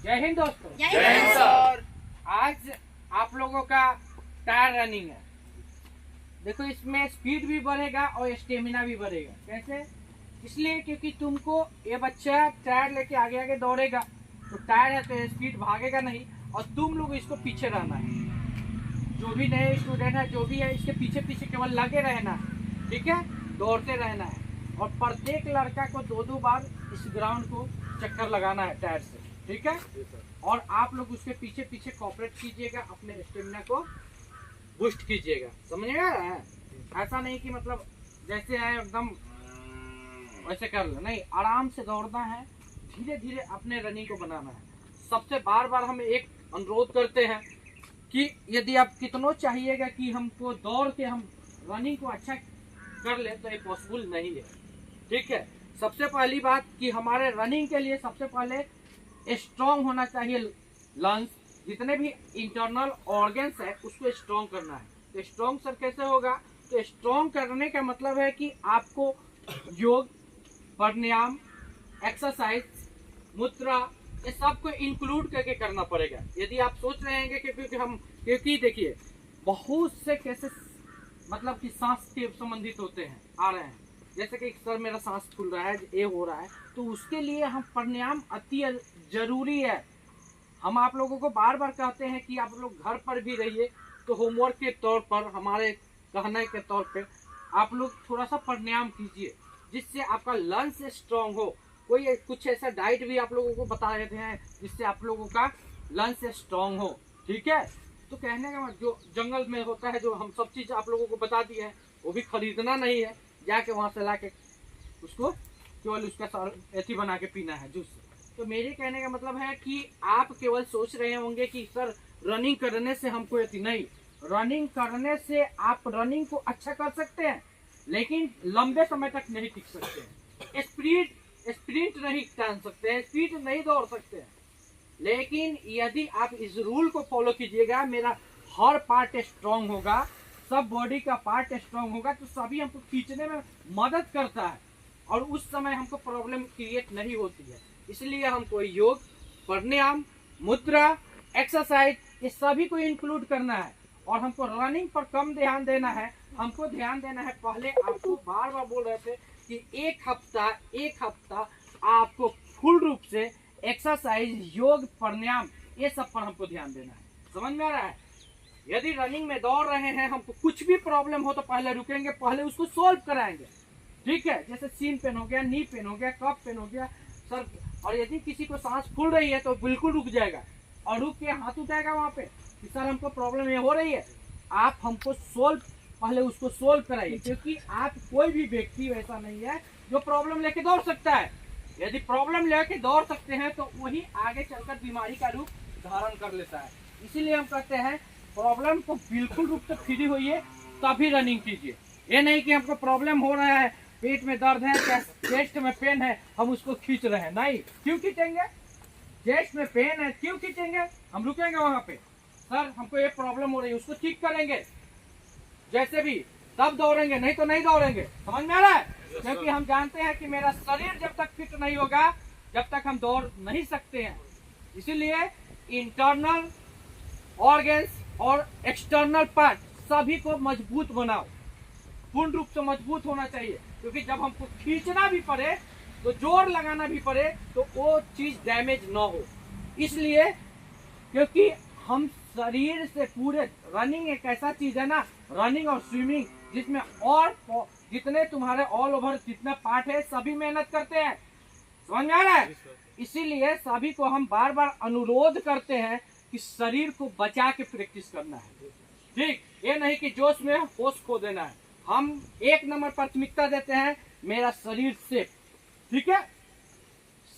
जय हिंद दोस्तों। जय हिंद सर। आज आप लोगों का टायर रनिंग है। देखो इसमें स्पीड भी बढ़ेगा और स्टेमिना भी बढ़ेगा। कैसे? इसलिए क्योंकि तुमको ये बच्चा टायर लेके आगे आगे दौड़ेगा तो टायर है तो स्पीड भागेगा नहीं और तुम लोग इसको पीछे रहना है। जो भी नए स्टूडेंट है जो भी है इसके पीछे पीछे केवल लगे रहना है, ठीक है, दौड़ते रहना है। और प्रत्येक लड़का को दो बार इस ग्राउंड को चक्कर लगाना है टायर से, ठीक है। और आप लोग उसके पीछे पीछे कोऑपरेट कीजिएगा, अपने स्टेमिना को बूस्ट कीजिएगा। समझ में आ रहा है? ऐसा नहीं कि मतलब जैसे है एकदम वैसे कर लो, नहीं, आराम से दौड़ना है, धीरे धीरे अपने रनिंग को बनाना है। सबसे बार बार हम एक अनुरोध करते हैं कि यदि आप कितनों चाहिएगा कि हमको दौड़ के हम रनिंग को अच्छा कर ले तो ये पॉसिबल नहीं है, ठीक है। सबसे पहली बात कि हमारे रनिंग के लिए सबसे पहले स्ट्रॉन्ग होना चाहिए लंग्स, जितने भी इंटरनल ऑर्गन्स है उसको स्ट्रॉन्ग करना है। तो स्ट्रॉन्ग सर कैसे होगा? तो स्ट्रॉन्ग करने का मतलब है कि आपको योग, प्राणायाम, एक्सरसाइज, मुद्रा, ये सबको इंक्लूड करके करना पड़ेगा। यदि आप सोच रहे हैं क्योंकि देखिए बहुत से केसेस मतलब कि सांस के संबंधित होते हैं आ रहे हैं, जैसे कि सर मेरा सांस फूल रहा है, ये हो रहा है, तो उसके लिए हम प्राणायाम अति जरूरी है। हम आप लोगों को बार बार कहते हैं कि आप लोग घर पर भी रहिए तो होमवर्क के तौर पर, हमारे कहने के तौर पे आप लोग थोड़ा सा प्राणायाम कीजिए जिससे आपका लंग्स स्ट्रांग हो। कोई कुछ ऐसा डाइट भी आप लोगों को बता देते हैं जिससे आप लोगों का लंग्स स्ट्रांग हो, ठीक है। तो कहने का मतलब जो जंगल में होता है, जो हम सब चीज आप लोगों को बता दिए हैं, वो भी खरीदना नहीं है, जाके वहां से लाके उसको केवल उसका एथी बना के पीना है, जूस। तो मेरे कहने का मतलब है कि आप केवल सोच रहे होंगे कि सर रनिंग करने से हमको एथी नहीं, रनिंग करने से आप रनिंग को अच्छा कर सकते हैं लेकिन लंबे समय तक नहीं टिक सकते हैं। स्प्रिंट नहीं टान सकते हैं, स्पीड नहीं दौड़ सकते हैं। लेकिन यदि आप इस रूल को फॉलो कीजिएगा, मेरा हर पार्ट स्ट्रांग होगा, सब बॉडी का पार्ट स्ट्रांग होगा, तो सभी हमको खींचने में मदद करता है और उस समय हमको प्रॉब्लम क्रिएट नहीं होती है। इसलिए हमको योग, प्राणायाम, मुद्रा, एक्सरसाइज, ये सभी को इंक्लूड करना है। और हमको रनिंग पर कम ध्यान देना है, हमको ध्यान देना है। पहले आपको बार बार बोल रहे थे कि एक हफ्ता आपको फुल रूप से एक्सरसाइज, योग, प्राणायाम, ये सब पर हमको ध्यान देना है। समझ में आ रहा है? यदि रनिंग में दौड़ रहे हैं, हमको कुछ भी प्रॉब्लम हो तो पहले रुकेंगे, पहले उसको सोल्व कराएंगे, ठीक है। जैसे सीन पेन हो गया, नी पेन हो गया, कफ पेन हो गया, सर, और यदि किसी को सांस फूल रही है तो बिल्कुल रुक जाएगा और रुक के हाथ उठाएगा वहां पे कि सर हमको प्रॉब्लम ये हो रही है। आप हमको पहले उसको सोल्व कराइए, क्योंकि आप कोई भी व्यक्ति वैसा नहीं है जो प्रॉब्लम लेके दौड़ सकता है। यदि प्रॉब्लम लेके दौड़ सकते हैं तो वही आगे चलकर बीमारी का रूप धारण कर लेता है। इसीलिए हम कहते हैं प्रॉब्लम को बिल्कुल रूप से फ्री होइए तभी रनिंग कीजिए। ये नहीं कि हमको प्रॉब्लम हो रहा है, पेट में दर्द है, चेस्ट में पेन है, हम उसको खींच रहे हैं, नहीं। क्यों खींचेंगे? चेस्ट में पेन है, क्यों खींचेंगे? हम रुकेंगे वहां पे, सर हमको ये प्रॉब्लम हो रही है, उसको ठीक करेंगे जैसे भी, तब दौड़ेंगे, नहीं तो नहीं दौड़ेंगे। समझ में आ रहा है? क्योंकि हम जानते हैं कि मेरा शरीर जब तक फिट नहीं होगा जब तक हम दौड़ नहीं सकते हैं। इसीलिए इंटरनल ऑर्गन्स और एक्सटर्नल पार्ट सभी को मजबूत बनाओ, पूर्ण रूप से मजबूत होना चाहिए। क्योंकि जब हमको खींचना भी पड़े तो जोर लगाना भी पड़े तो वो चीज डैमेज ना हो। इसलिए क्योंकि हम शरीर से पूरे, रनिंग एक ऐसा चीज है ना, रनिंग और स्विमिंग, जिसमें और जितने तुम्हारे ऑल ओवर जितना पार्ट है सभी मेहनत करते हैं। समझ में आ रहा है? इसीलिए सभी को हम बार बार अनुरोध करते हैं कि शरीर को बचा के प्रैक्टिस करना है, ठीक। ये नहीं कि जोश में होश खो देना है। हम एक नंबर प्राथमिकता देते हैं मेरा शरीर से, ठीक है।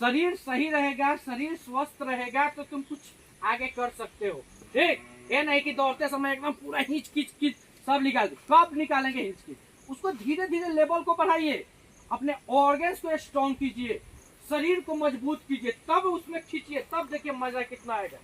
शरीर सही रहेगा, शरीर स्वस्थ रहेगा तो तुम कुछ आगे कर सकते हो, ठीक। ये नहीं कि दौड़ते समय एकदम पूरा हिच खींच सब निकाल दो। कब निकालेंगे हिच खींच? उसको धीरे धीरे लेवल को बढ़ाइए, अपने ऑर्गन्स को स्ट्रॉन्ग कीजिए, शरीर को मजबूत कीजिए, तब उसमें खींचिए, तब देखिए मजा कितना आएगा।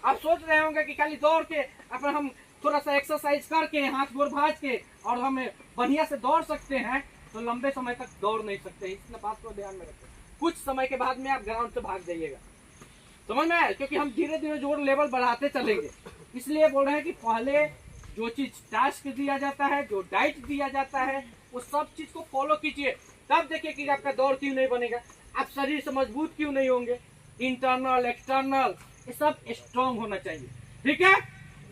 आप सोच रहे होंगे कि खाली दौड़ के अपन हम थोड़ा सा एक्सरसाइज करके हाथ गोर भाज के और हम बढ़िया से दौड़ सकते हैं, तो लंबे समय तक दौड़ नहीं सकते। इस बात को ध्यान में रखें। कुछ समय के बाद में आप ग्राउंड से भाग जाइएगा, समझ में आया? क्योंकि हम धीरे धीरे जोर लेवल बढ़ाते चलेंगे, इसलिए बोल रहे हैं कि पहले जो चीज टास्क दिया जाता है, जो डाइट दिया जाता है, वो सब चीज को फॉलो कीजिए, तब देखिए कि आपका दौड़ क्यों नहीं बनेगा, आप शरीर से मजबूत क्यों नहीं होंगे। इंटरनल एक्सटर्नल ये सब स्ट्रॉन्ग होना चाहिए, ठीक है?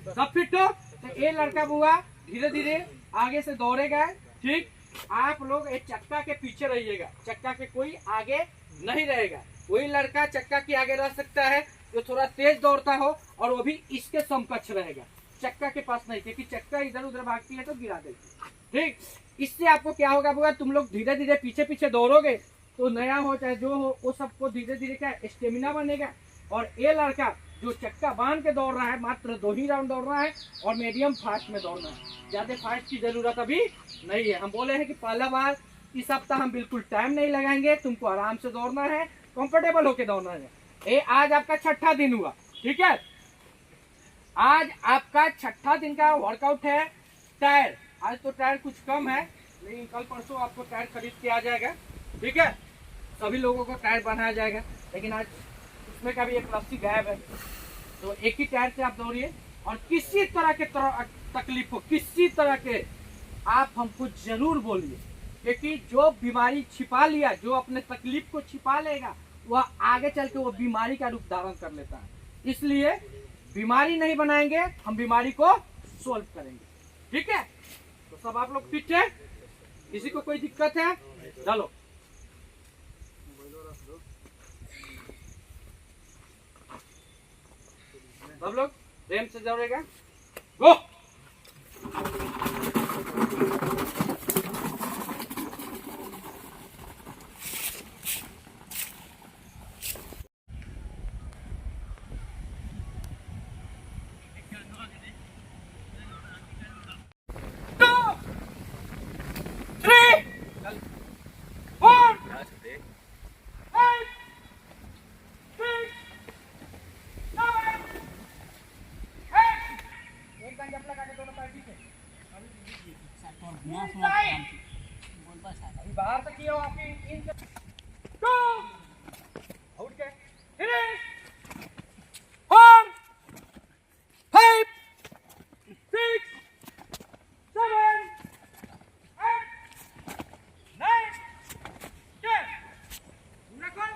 सब फिट हो तो ये लड़का बुआ धीरे धीरे आगे से दौड़ेगा, ठीक? आप लोग एक चक्का के पीछे रहिएगा, चक्का के कोई आगे नहीं रहेगा। वही लड़का चक्का के आगे रह सकता है जो थोड़ा तेज दौड़ता हो और वो भी इसके समकक्ष रहेगा, चक्का के पास नहीं, क्योंकि चक्का इधर उधर भागती है तो गिरा देगी, ठीक? इससे आपको क्या होगा बुआ, तुम लोग धीरे धीरे पीछे पीछे दौड़ोगे तो नया हो चाहे जो हो वो सबको धीरे धीरे क्या स्टेमिना बनेगा। और ये लड़का जो चक्का बांध के दौड़ रहा है मात्र 2 ही राउंड दौड़ रहा है और मीडियम फास्ट में दौड़ना है, ज्यादा फास्ट की जरूरत अभी नहीं है। हम बोले हैं कि पहला बार इस हफ्ता हम बिल्कुल टाइम नहीं लगाएंगे, तुमको आराम से दौड़ना है, कंफर्टेबल होके दौड़ना है। ये आज आपका 6ठा दिन हुआ, ठीक है? आज आपका 6ठा दिन का वर्कआउट है। टायर आज तो टायर कुछ कम है, लेकिन कल परसों आपको टायर खरीद के आ जाएगा, ठीक है? सभी लोगों को टायर बनाया जाएगा, लेकिन आज उसमें का भी एक रस्सी गायब है, तो एक ही टायर से आप दौड़िए। और किसी तरह के तकलीफ हो, किसी तरह के, आप हमको जरूर बोलिए, क्योंकि जो बीमारी छिपा लिया, जो अपने तकलीफ को छिपा लेगा, वह आगे चल के वो बीमारी का रूप धारण कर लेता है। इसलिए बीमारी नहीं बनाएंगे, हम बीमारी को सोल्व करेंगे, ठीक है? तो सब आप लोग फिट है? किसी को कोई दिक्कत है? चलो सब लोग प्रेम से दौड़ेगा, गो। अभी बाहर तक किया हो आपकी गो आउट के 3 4 5 6 7 8 9 10 record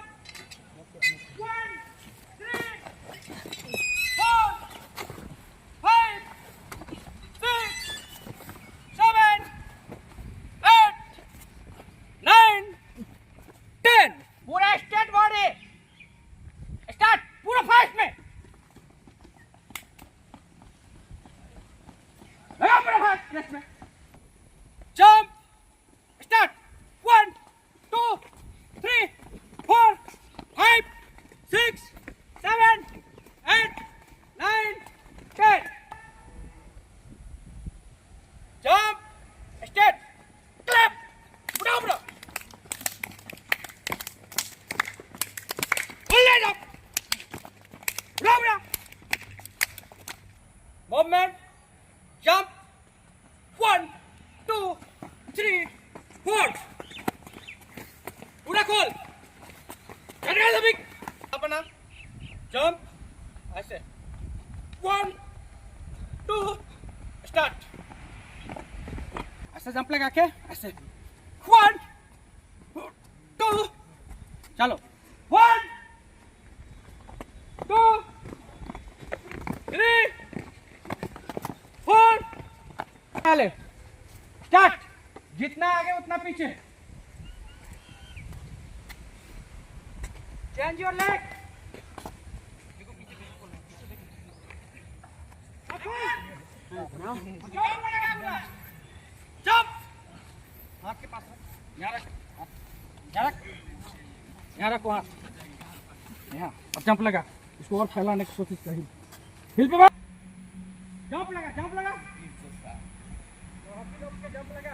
1 3 4 5 6 7 8 9 10 पूरा स्ट्रेट बॉडी स्टार्ट, पूरा फास्ट में लगा, पूरा फास्ट रेस्ट में jump start 1 2 3 4 5 6 7 8 9 10 jump start clap उठाओ उठाओ मूवमेंट जंप 1 2 3 4 पूरा खोल अपना जंप ऐसे 1 2 स्टार्ट, ऐसे जंप लगा के ऐसे 1 2 चलो 1 2 3 4 चले स्टार्ट, जितना आगे उतना पीछे, चेंज योर लेग, जंप हाथ के पास रख, यहाँ रख, यहाँ रख, यहाँ रखो हाथ, यहाँ अब जंप लगा, इसको और फैलाने की कोशिश करी, हिल पे जंप लगा जंप लगा, जंप लगा